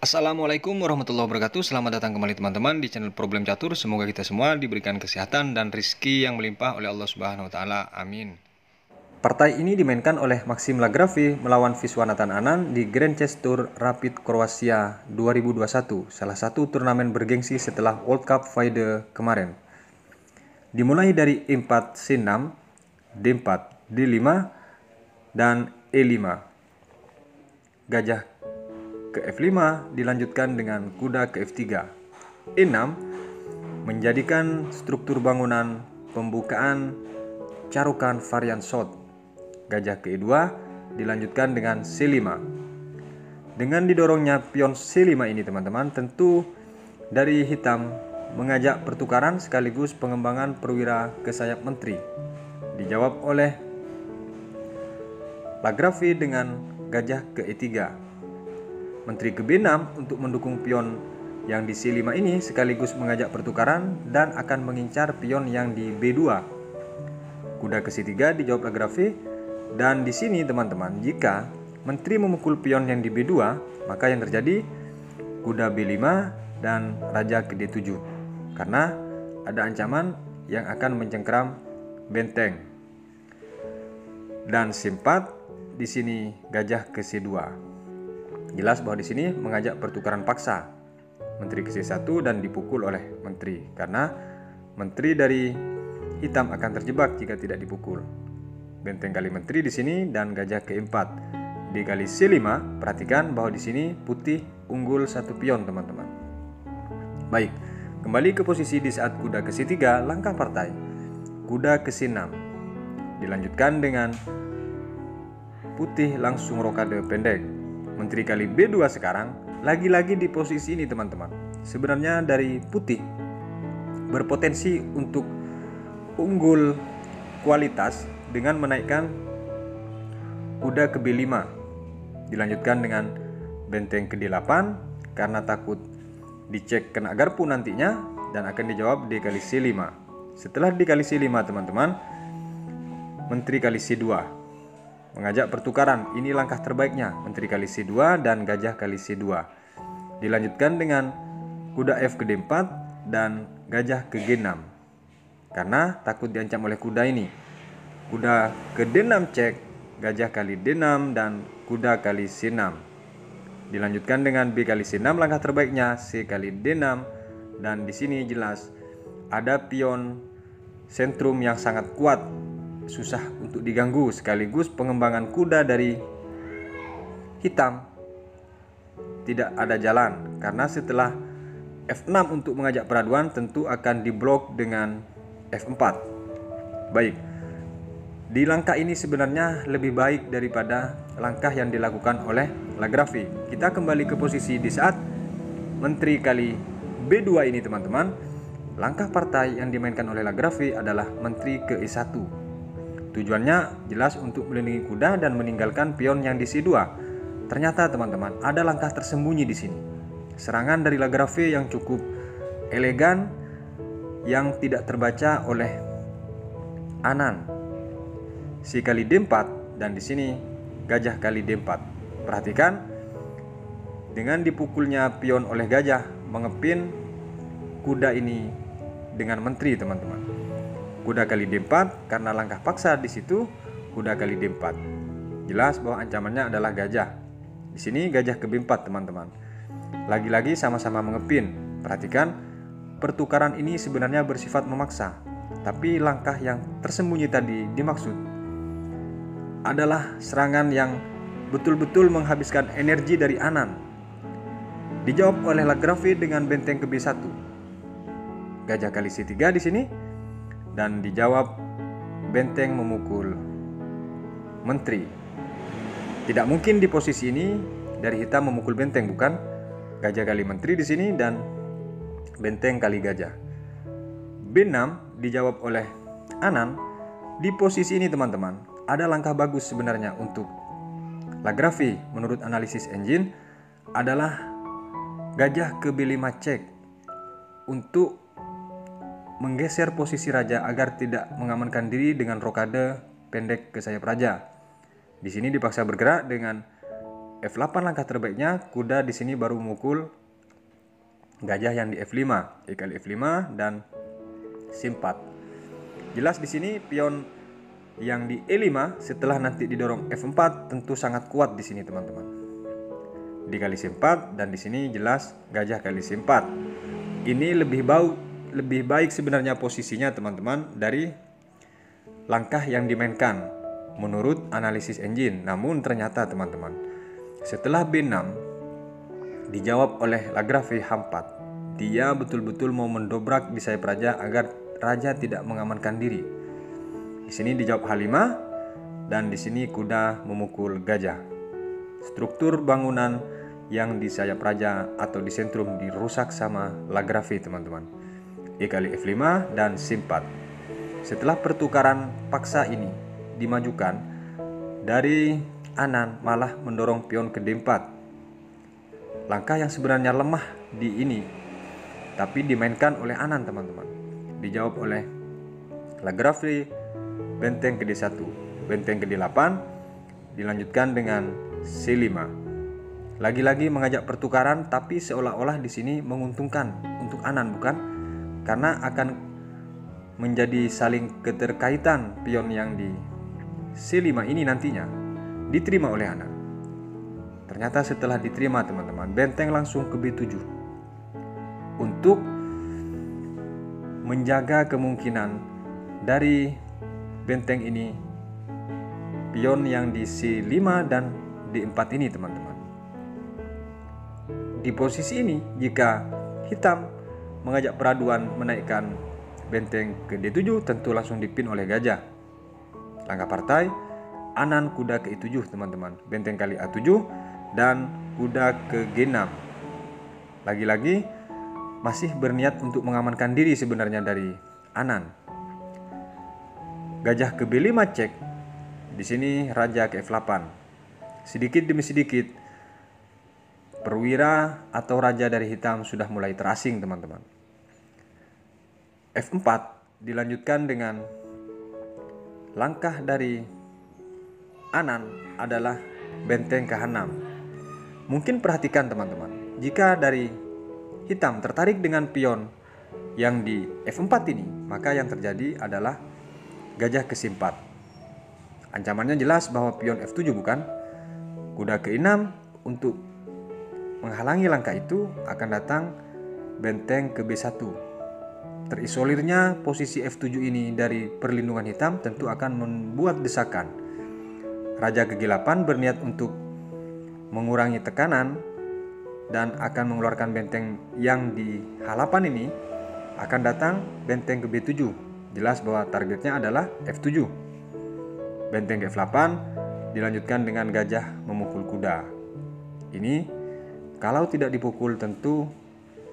Assalamualaikum warahmatullahi wabarakatuh. Selamat datang kembali teman-teman di channel Problem Catur. Semoga kita semua diberikan kesehatan dan rizki yang melimpah oleh Allah Subhanahu wa taala. Amin. Partai ini dimainkan oleh Maxim Lagravi melawan Viswanathan Anand di Grand Chess Tour Rapid Kroasia 2021, salah satu turnamen bergengsi setelah World Cup FIDE kemarin. Dimulai dari E4 C6, D4 D5 dan E5. Gajah ke F5 dilanjutkan dengan kuda ke F3. E6 menjadikan struktur bangunan pembukaan carukan varian shot. Gajah ke E2 dilanjutkan dengan C5. Dengan didorongnya pion C5 ini teman-teman, tentu dari hitam mengajak pertukaran sekaligus pengembangan perwira ke sayap menteri. Dijawab oleh Lagravi dengan gajah ke E3. Menteri ke B6 untuk mendukung pion yang di C5 ini sekaligus mengajak pertukaran dan akan mengincar pion yang di B2. Kuda ke C3 dijawab Lagravi, dan di sini teman-teman, jika menteri memukul pion yang di B2, maka yang terjadi kuda B5 dan raja ke D7 karena ada ancaman yang akan mencengkeram benteng. Dan C4 di sini gajah ke C2. Jelas bahwa di sini mengajak pertukaran paksa. Menteri ke C1 dan dipukul oleh menteri karena menteri dari hitam akan terjebak jika tidak dipukul. Benteng kali menteri di sini dan gajah ke E4. Dikali C5, perhatikan bahwa di sini putih unggul satu pion teman-teman. Baik, kembali ke posisi di saat kuda ke C3, langkah partai. Kuda ke C6. Dilanjutkan dengan putih langsung rokade pendek. Menteri kali B2 sekarang, lagi-lagi di posisi ini teman-teman. Sebenarnya dari putih berpotensi untuk unggul kualitas dengan menaikkan kuda ke B5. Dilanjutkan dengan benteng ke D8 karena takut dicek kena garpu nantinya dan akan dijawab dikali C5. Setelah dikali C5 teman-teman, menteri kali C2. Mengajak pertukaran, ini langkah terbaiknya, menteri kali C2 dan gajah kali C2. Dilanjutkan dengan kuda F ke D4 dan gajah ke G6. Karena takut diancam oleh kuda ini. Kuda ke D6 cek, gajah kali D6 dan kuda kali C6. Dilanjutkan dengan B kali C6, langkah terbaiknya C kali D6, dan di sini jelas ada pion sentrum yang sangat kuat, susah untuk diganggu, sekaligus pengembangan kuda dari hitam tidak ada jalan karena setelah F6 untuk mengajak peraduan tentu akan diblok dengan F4. Baik, di langkah ini sebenarnya lebih baik daripada langkah yang dilakukan oleh Lagravi. Kita kembali ke posisi di saat menteri kali B2 ini teman-teman. Langkah partai yang dimainkan oleh Lagravi adalah menteri ke E1. Tujuannya jelas untuk melindungi kuda dan meninggalkan pion yang di C2. Ternyata teman-teman, ada langkah tersembunyi di sini. Serangan dari Lagravi yang cukup elegan yang tidak terbaca oleh Anand. C kali D4 dan di sini gajah kali D4. Perhatikan, dengan dipukulnya pion oleh gajah mengepin kuda ini dengan menteri teman-teman. Kuda kali D4 karena langkah paksa di situ, kuda kali D4. Jelas bahwa ancamannya adalah gajah. Di sini gajah ke B4 teman-teman. Lagi-lagi sama-sama mengepin. Perhatikan, pertukaran ini sebenarnya bersifat memaksa. Tapi langkah yang tersembunyi tadi dimaksud adalah serangan yang betul-betul menghabiskan energi dari Anand. Dijawab oleh Lagravi dengan benteng ke B1. Gajah kali C3 di sini. Dan dijawab benteng memukul menteri. Tidak mungkin di posisi ini dari hitam memukul benteng, bukan? Gajah kali menteri di sini dan benteng kali gajah. B6 dijawab oleh Anand. Di posisi ini teman-teman, ada langkah bagus sebenarnya untuk Lagravi menurut analisis engine adalah gajah ke B5 cek untuk menggeser posisi raja agar tidak mengamankan diri dengan rokade pendek ke sayap raja. Di sini dipaksa bergerak dengan F8 langkah terbaiknya, kuda di sini baru memukul gajah yang di F5, E kali F5 dan C4. Jelas di sini pion yang di E5 setelah nanti didorong F4 tentu sangat kuat di sini teman-teman. Dikali C4 dan di sini jelas gajah kali C4. Ini lebih baik sebenarnya posisinya teman-teman dari langkah yang dimainkan menurut analisis engine. Namun ternyata teman-teman, setelah B6 dijawab oleh Lagrave H4, dia betul-betul mau mendobrak di sayap raja agar raja tidak mengamankan diri. Di sini dijawab H5 dan di sini kuda memukul gajah. Struktur bangunan yang di sayap raja atau di sentrum dirusak sama Lagrave teman-teman. E kali F5 dan C4. Setelah pertukaran paksa ini dimajukan, dari Anan malah mendorong pion ke D4. Langkah yang sebenarnya lemah di ini, tapi dimainkan oleh Anan teman-teman. Dijawab oleh Lagrave benteng ke D1, benteng ke D8, dilanjutkan dengan C5. Lagi-lagi mengajak pertukaran, tapi seolah-olah di sini menguntungkan untuk Anan, bukan? Karena akan menjadi saling keterkaitan pion yang di C5 ini nantinya diterima oleh Anan. Ternyata setelah diterima teman-teman, benteng langsung ke B7 untuk menjaga kemungkinan dari benteng ini pion yang di C5 dan D4 ini teman-teman. Di posisi ini jika hitam mengajak peraduan menaikkan benteng ke D7 tentu langsung dipin oleh gajah. Langkah partai Anan kuda ke E7 teman-teman, benteng kali A7 dan kuda ke G6. Lagi-lagi masih berniat untuk mengamankan diri sebenarnya dari Anan. Gajah ke B5 cek. Di sini raja ke F8. Sedikit demi sedikit perwira atau raja dari hitam sudah mulai terasing teman-teman. F4 dilanjutkan dengan langkah dari Anan adalah benteng ke H6. Mungkin perhatikan teman-teman, jika dari hitam tertarik dengan pion yang di F4 ini, maka yang terjadi adalah gajah ke C4. Ancamannya jelas bahwa pion F7 bukan? Kuda ke E6 untuk menghalangi langkah itu akan datang benteng ke B1. Terisolirnya posisi F7 ini dari perlindungan hitam tentu akan membuat desakan. Raja ke G8 berniat untuk mengurangi tekanan dan akan mengeluarkan benteng yang di H8 ini, akan datang benteng ke B7. Jelas bahwa targetnya adalah F7. Benteng ke F8 dilanjutkan dengan gajah memukul kuda. Ini kalau tidak dipukul tentu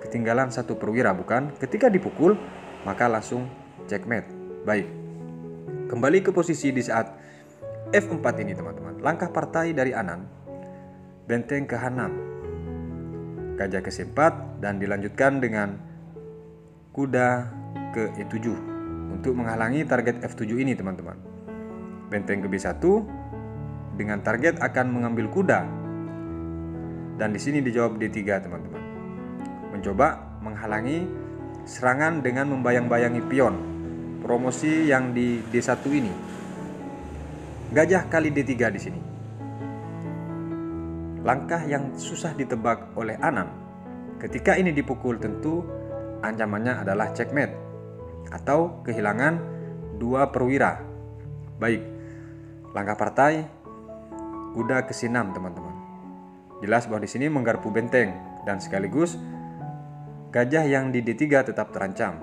ketinggalan satu perwira, bukan? Ketika dipukul maka langsung checkmate. Baik, kembali ke posisi di saat F4 ini teman-teman. Langkah partai dari Anan, benteng ke H6, gajah ke C4 dan dilanjutkan dengan kuda ke E7 untuk menghalangi target F7 ini teman-teman. Benteng ke B1 dengan target akan mengambil kuda. Dan di sini dijawab D3 teman-teman. Mencoba menghalangi serangan dengan membayang-bayangi pion. Promosi yang di D1 ini. Gajah kali D3 di sini. Langkah yang susah ditebak oleh Anan. Ketika ini dipukul tentu ancamannya adalah checkmate atau kehilangan dua perwira. Baik, langkah partai kuda ke C6 teman-teman. Jelas bahwa di sini menggarpu benteng dan sekaligus gajah yang di D3 tetap terancam.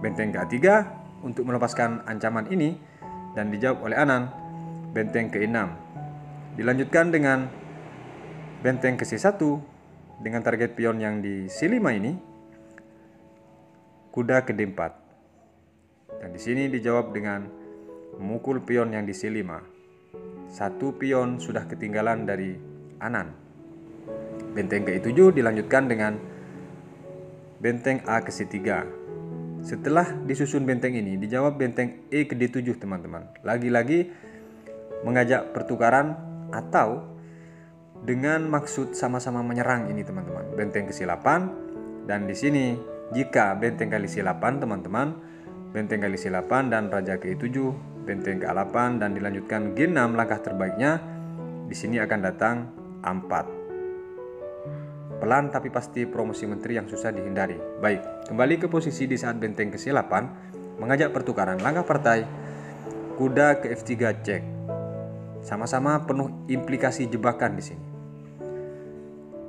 Benteng ke A3 untuk melepaskan ancaman ini dan dijawab oleh Anan, benteng ke E6. Dilanjutkan dengan benteng ke C1 dengan target pion yang di C5 ini, kuda ke D4. Dan di sini dijawab dengan memukul pion yang di C5. Satu pion sudah ketinggalan dari Anan. Benteng ke E7 dilanjutkan dengan benteng A ke C3. Setelah disusun benteng ini, dijawab benteng E ke D7 teman-teman. Lagi-lagi mengajak pertukaran atau dengan maksud sama-sama menyerang ini teman-teman. Benteng ke C8, dan di sini jika benteng kali C8 teman-teman, benteng kali C8 dan raja ke E7, benteng ke A8 dan dilanjutkan G6, langkah terbaiknya di sini akan datang A4. Pelan tapi pasti promosi menteri yang susah dihindari. Baik, kembali ke posisi di saat benteng ke C8 mengajak pertukaran. Langkah partai kuda ke F3 cek. Sama-sama penuh implikasi jebakan di sini.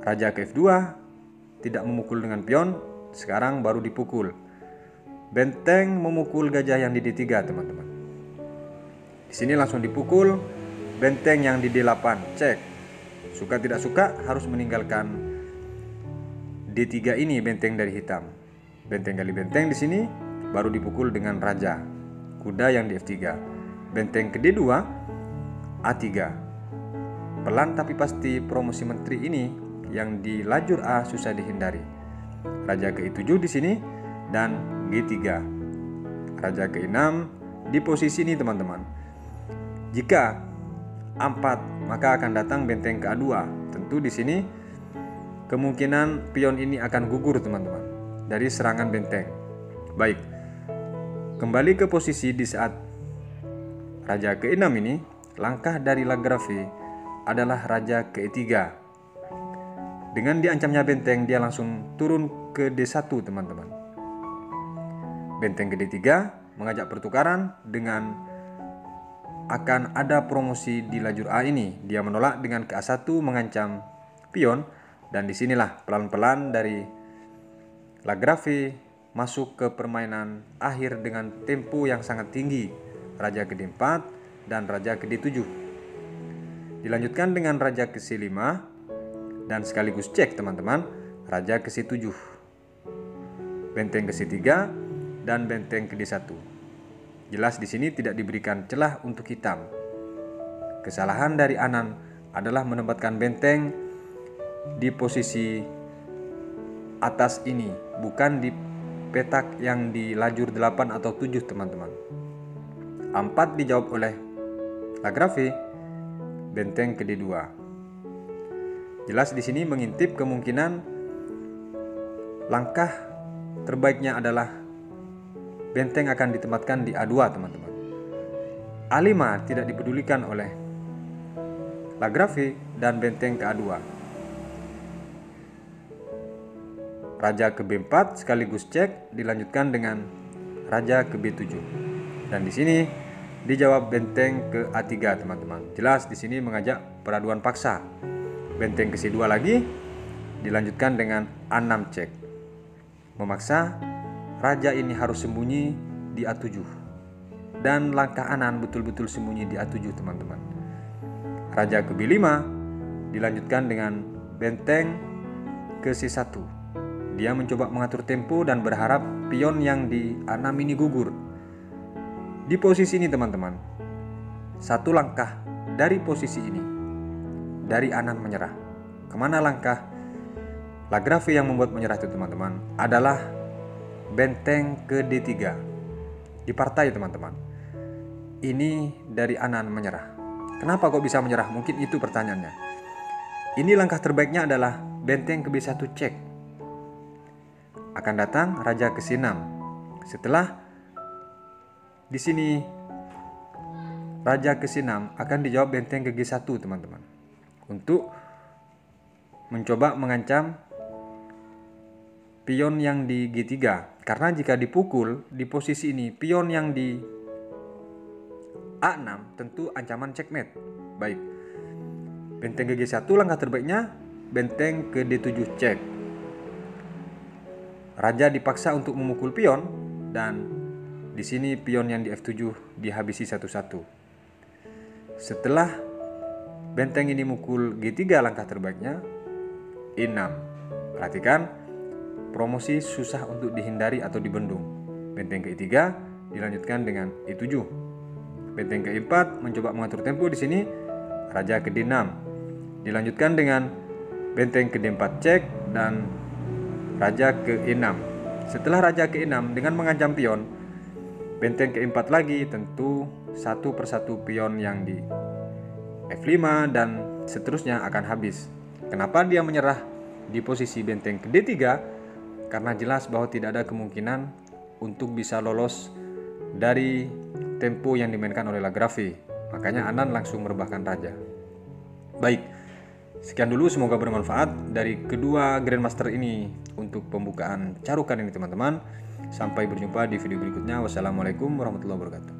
Raja ke F2 tidak memukul dengan pion, sekarang baru dipukul. Benteng memukul gajah yang di D3 teman-teman. Di sini langsung dipukul benteng yang di D8 cek. Suka tidak suka harus meninggalkan D3 ini benteng dari hitam. Benteng kali benteng di sini baru dipukul dengan raja kuda yang di F3. Benteng ke D2 A3. Pelan tapi pasti promosi menteri ini yang di lajur A susah dihindari. Raja ke E7 di sini dan G3. Raja ke E6 di posisi ini teman-teman. Jika A4 maka akan datang benteng ke A2. Tentu di sini kemungkinan pion ini akan gugur teman-teman dari serangan benteng. Baik, kembali ke posisi di saat raja ke E6 ini, langkah dari Lagrave adalah raja ke E3. Dengan diancamnya benteng, dia langsung turun ke D1 teman-teman. Benteng ke D3 mengajak pertukaran dengan akan ada promosi di lajur A ini. Dia menolak dengan ke A1 mengancam pion. Dan disinilah pelan-pelan dari Lagrave masuk ke permainan akhir dengan tempo yang sangat tinggi. Raja ke D4 dan raja ke D7. Dilanjutkan dengan raja ke C5 dan sekaligus cek teman-teman, raja ke C7. Benteng ke C3 dan benteng ke D1. Jelas di sini tidak diberikan celah untuk hitam. Kesalahan dari Anan adalah menempatkan benteng di posisi atas ini, bukan di petak yang di lajur 8 atau 7 teman-teman. A4 dijawab oleh Lagrave, benteng ke D2. Jelas di sini mengintip kemungkinan langkah terbaiknya adalah benteng akan ditempatkan di A2 teman-teman. A5 tidak dipedulikan oleh Lagrave dan benteng ke A2. Raja ke B4 sekaligus cek, dilanjutkan dengan raja ke B7. Dan di sini dijawab benteng ke A3 teman-teman. Jelas di sini mengajak peraduan paksa. Benteng ke C2 lagi, dilanjutkan dengan A6 cek. Memaksa raja ini harus sembunyi di A7. Dan langkah Anan betul-betul sembunyi di A7 teman-teman. Raja ke B5 dilanjutkan dengan benteng ke C1. Dia mencoba mengatur tempo dan berharap pion yang di A6 ini gugur. Di posisi ini teman-teman, satu langkah dari posisi ini, dari Anan menyerah. Kemana langkah Lagrave yang membuat menyerah itu teman-teman? Adalah benteng ke D3. Di partai teman-teman. Ini dari Anan menyerah. Kenapa kok bisa menyerah? Mungkin itu pertanyaannya. Ini langkah terbaiknya adalah benteng ke B1 cek. Akan datang raja ke C6. Setelah di sini raja ke C6 akan dijawab benteng ke G1 teman-teman. Untuk mencoba mengancam pion yang di G3. Karena jika dipukul di posisi ini pion yang di A6 tentu ancaman checkmate. Baik. Benteng ke G1 langkah terbaiknya benteng ke D7 cek. Raja dipaksa untuk memukul pion dan di sini pion yang di F7 dihabisi satu-satu. Setelah benteng ini mukul G3 langkah terbaiknya E6. Perhatikan, promosi susah untuk dihindari atau dibendung. Benteng ke E3 dilanjutkan dengan E7. Benteng ke E4 mencoba mengatur tempo di sini raja ke D6. Dilanjutkan dengan benteng ke D4 cek dan raja ke E6. Setelah raja ke E6 dengan mengancam pion, benteng ke E4 lagi, tentu satu persatu pion yang di F5 dan seterusnya akan habis. Kenapa dia menyerah di posisi benteng ke D3? Karena jelas bahwa tidak ada kemungkinan untuk bisa lolos dari tempo yang dimainkan oleh Lagrave. Makanya Anan langsung merebahkan raja. Baik, sekian dulu, semoga bermanfaat dari kedua Grandmaster ini untuk pembukaan carukan ini teman-teman. Sampai berjumpa di video berikutnya. Wassalamualaikum warahmatullahi wabarakatuh.